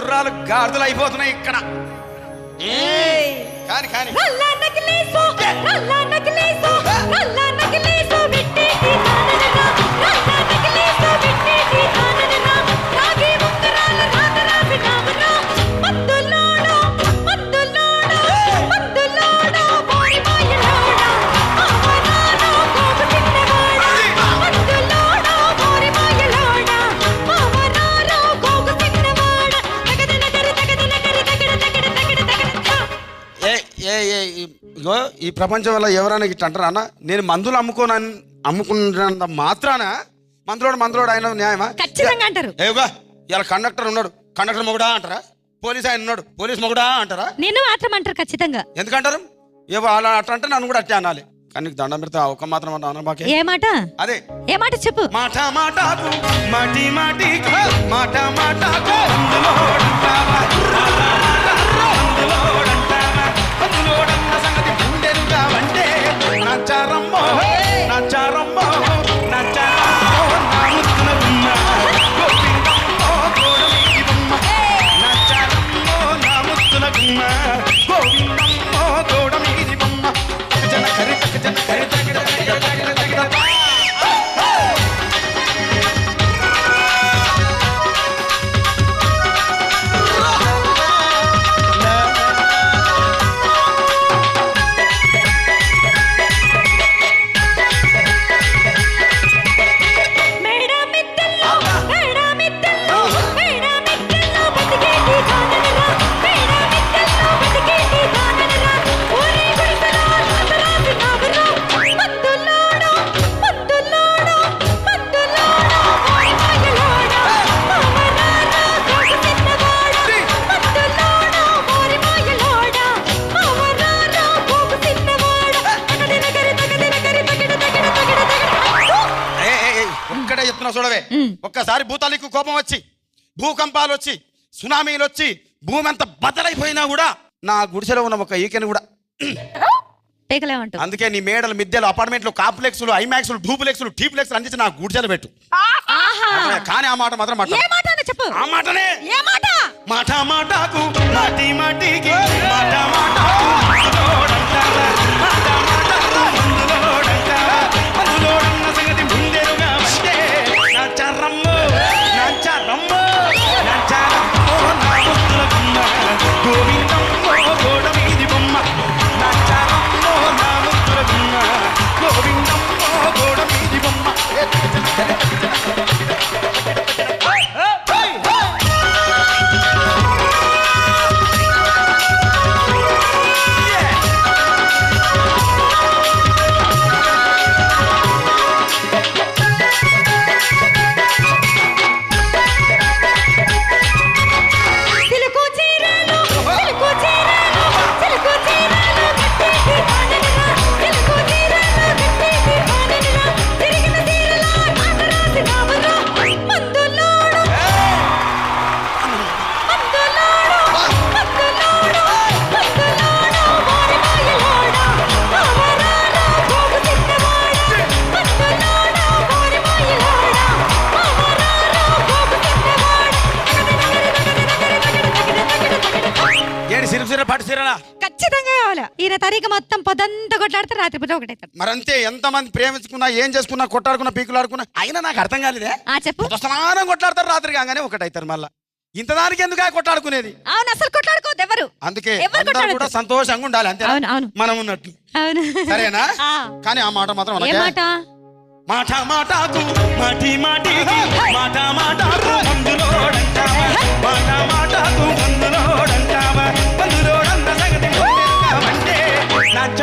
గుర్రాలు గాడిదలు అయిపోతున్నాయి ఇక్కడ. కానీ కానీ ఇగో ఈ ప్రపంచం వల్ల ఎవరైనా ఇట్లా అంటారా అన్న? నేను మందులు అమ్ముకున్నంత మాత్రాన మందులోడు ఆయన న్యాయమా? ఖచ్చితంగా అంటారు. ఏగా ఇలా కండక్టర్ ఉన్నాడు, కండక్టర్ మొగుడా అంటారా? పోలీస్ ఆయన ఉన్నాడు, పోలీస్ మొగుడా అంటారా? నేను మాత్రం అంటారు ఖచ్చితంగా. ఎందుకంటారు? ఏవో అలా అట్లా అంటే నన్ను కూడా అట్టే అనాలి. కానీ నీకు దండం పెడతా ఒక మాత్రం అన్నా బాకే. ఏ మాట? అదే ఏ మాట చెప్పు. మాట మాటకు మాటి మాటికి మాట మాటకు సంగతి గుండెలుగా అంటే నచ్చారమ్మో నచ్చారమ్మో నచ్చారమ్మో నా ముద్దుల బొమ్మ గోవిందమ్మో గోడమీది బొమ్మ నచ్చారమ్మో నా ముద్దుల బొమ్మ గోవిందమ్మో గోడమీది బొమ్మ జన కరి జన కరి చూడవే. ఒక్కసారి భూతాలకు కోపం వచ్చి భూకంపాలు వచ్చి సునామీలు వచ్చి భూమి అంతా బద్దలైపోయినా కూడా నా గుడిసెలో ఉన్న ఒక ఈకెను కూడా అందుకే నీ మేడలు మిద్దెలు అపార్ట్మెంట్లు కాంప్లెక్స్లు ఐమాక్స్లు డూప్లెక్స్లు టీప్లెక్స్లు అందించి నా గుడిసెలు పెట్టు. కానీ ఆ మాట మాత్రం చెప్పు. ఆ మాటనే మాట మాటకు మాటి మాటికి మాట మాటకు సంగతి ముందెరుగా అంటే నచ్చారమ్మో నచ్చారమ్మో నచ్చారమ్మో నా ముద్దుల బొమ్మ గోవిందమ్మో గోడమీది బొమ్మ నచ్చారమ్మో నా ముద్దుల బొమ్మ గోవిందమ్మో గోడమీది బొమ్మ. ఖచ్చితంగా కావాలా? ఈయన తారీఖు మొత్తం పొద్దంతా కొట్లాడితే రాత్రి పూట ఒకటైతారు. మరంతే ఎంతమంది ప్రేమించుకున్నా ఏం చేసుకున్నా కొట్టాడుకున్నా పీకులాడుకున్నా అయినా నాకు అర్థం కాలేదే. చెప్పు. సమానం కొట్లాడతారు రాత్రి కాగానే ఒకటైతారు. మళ్ళా ఇంత దానికి ఎందుకు కొట్లాడుకునేది? అవును, అసలు కొట్లాడుకోవద్దు ఎవరు. అందుకే కూడా సంతోషంగా ఉండాలి అంతే మనం ఉన్నట్టు. సరేనా? కానీ ఆ మాట మాత్రం మాట మాటకు మాటి మాటికి మాట మాటకు మందులోడంటావా మాట మాటకు మందులోడంటావా మందులోడన్న సంగతి అంటే నచ్చ